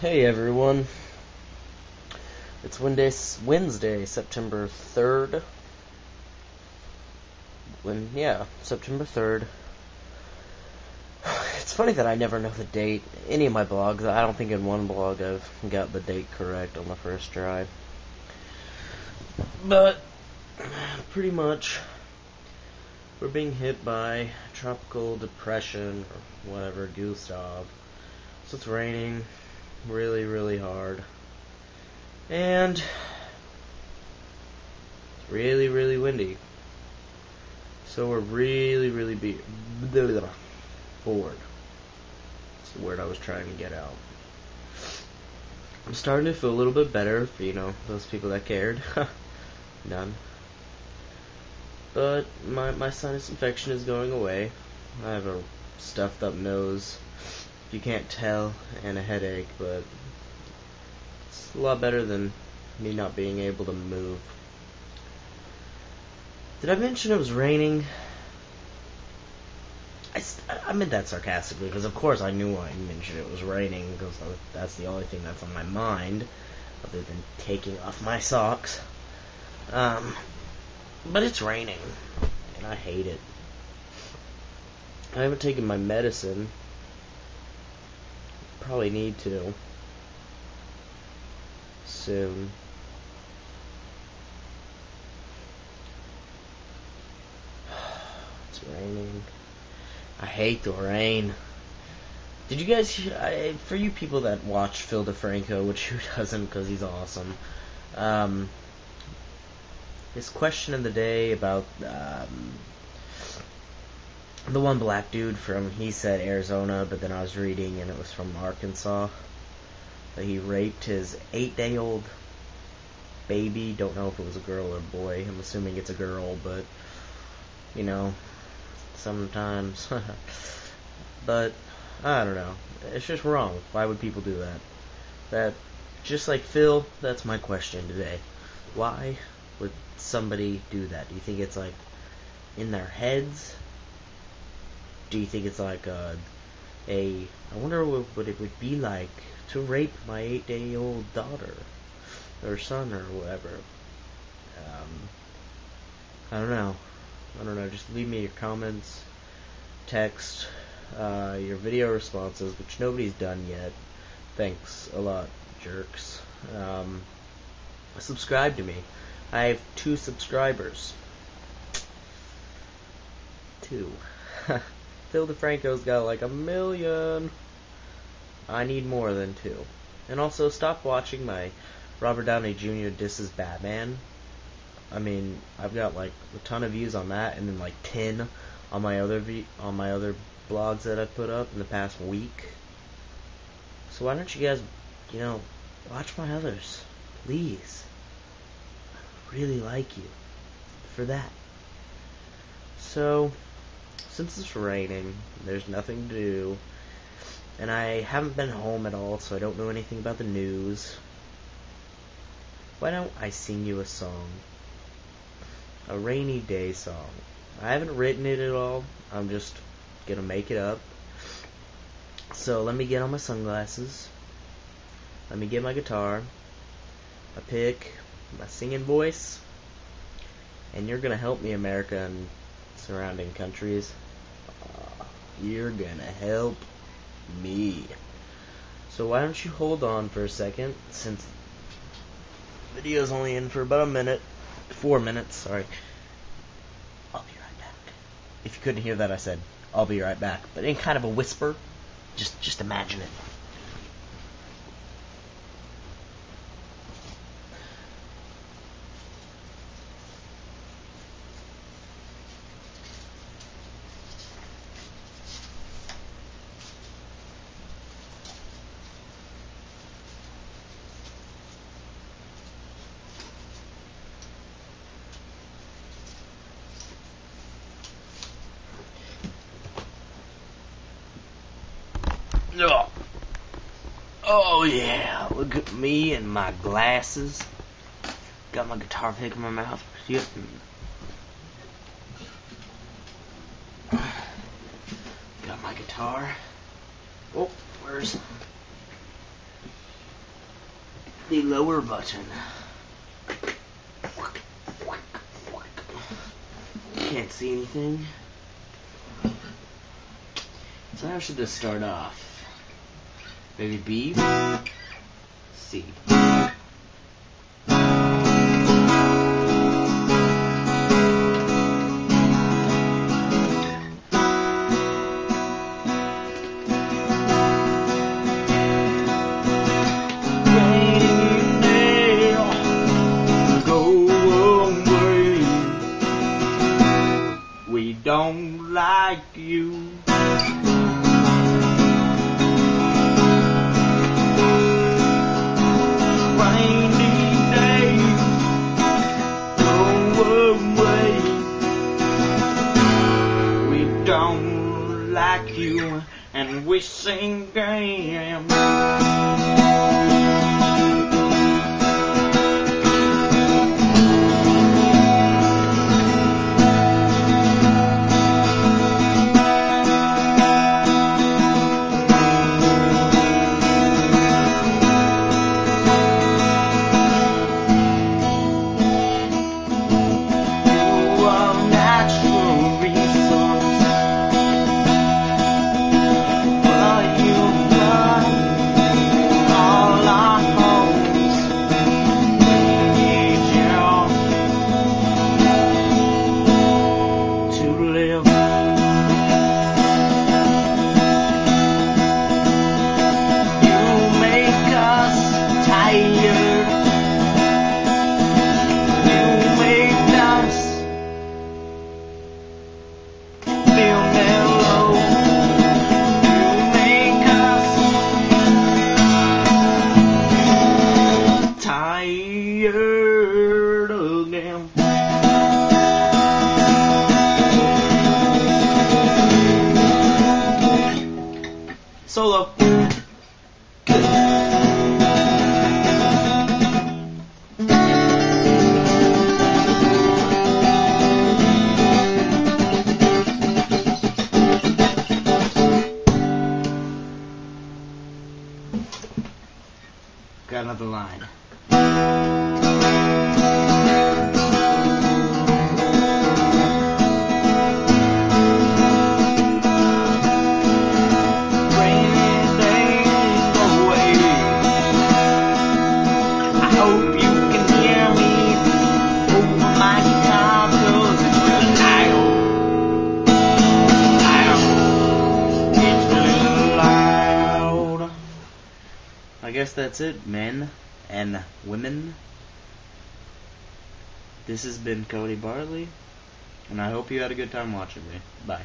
Hey everyone, it's Wednesday, September 3rd. September 3rd. It's funny that I never know the date. Any of my blogs, I don't think in one blog I've got the date correct on the first try. But, pretty much, we're being hit by tropical depression, or whatever, Gustav. So it's raining really, really hard. And it's really, really windy. So we're really, really bored. That's the word I was trying to get out. I'm starting to feel a little bit better for, those people that cared. None. But my sinus infection is going away. I have a stuffed up nose, if you can't tell, and a headache, but it's a lot better than me not being able to move. Did I mention it was raining? I meant that sarcastically, because of course I knew I mentioned it was raining, because that's the only thing that's on my mind, other than taking off my socks. But it's raining, and I hate it. I haven't taken my medicine. Probably need to soon. It's raining. I hate the rain. Did you guys, for you people that watch Phil DeFranco, which who doesn't because he's awesome, his question of the day about the one black dude he said Arizona, but then I was reading and it was from Arkansas, that he raped his 8-day-old baby. Don't know if it was a girl or a boy. I'm assuming it's a girl, but, sometimes. But, I don't know. It's just wrong. Why would people do that? That, just like Phil, that's my question today. Why would somebody do that? Do you think it's, in their heads? Do you think it's I wonder what it would be like to rape my 8-day-old daughter, or son, or whatever. I don't know. Just leave me your comments, text, your video responses, which nobody's done yet. Thanks a lot, jerks. Subscribe to me. I have 2 subscribers. 2. Phil DeFranco's got 1 million. I need more than 2. And also, stop watching my Robert Downey Jr. disses Batman. I mean, I've got a ton of views on that, and then 10 on my other blogs that I put up in the past week. So why don't you guys, watch my others, please? I really like you for that. So, since it's raining, there's nothing to do, and I haven't been home at all, so I don't know anything about the news. Why don't I sing you a song? A rainy day song. I haven't written it at all. I'm just gonna make it up. So let me get on my sunglasses. Let me get my guitar, my pick, my singing voice, and you're gonna help me, America and surrounding countries. You're gonna help me. So why don't you hold on for a second, since the video's only in for about 4 minutes, sorry. I'll be right back. If you couldn't hear that, I said, I'll be right back. But in kind of a whisper, just imagine it. Oh yeah, look at me and my glasses. Got my guitar pick in my mouth. Yep. Got my guitar. Oh, where's the lower button. Can't see anything. So how should this start off? Maybe B? C. We don't like you. Rainy days go away. We don't like you, and we sing games. Solo. Got another line. I guess that's it, men and women. This has been Cody Barley, and I hope you had a good time watching me. Bye.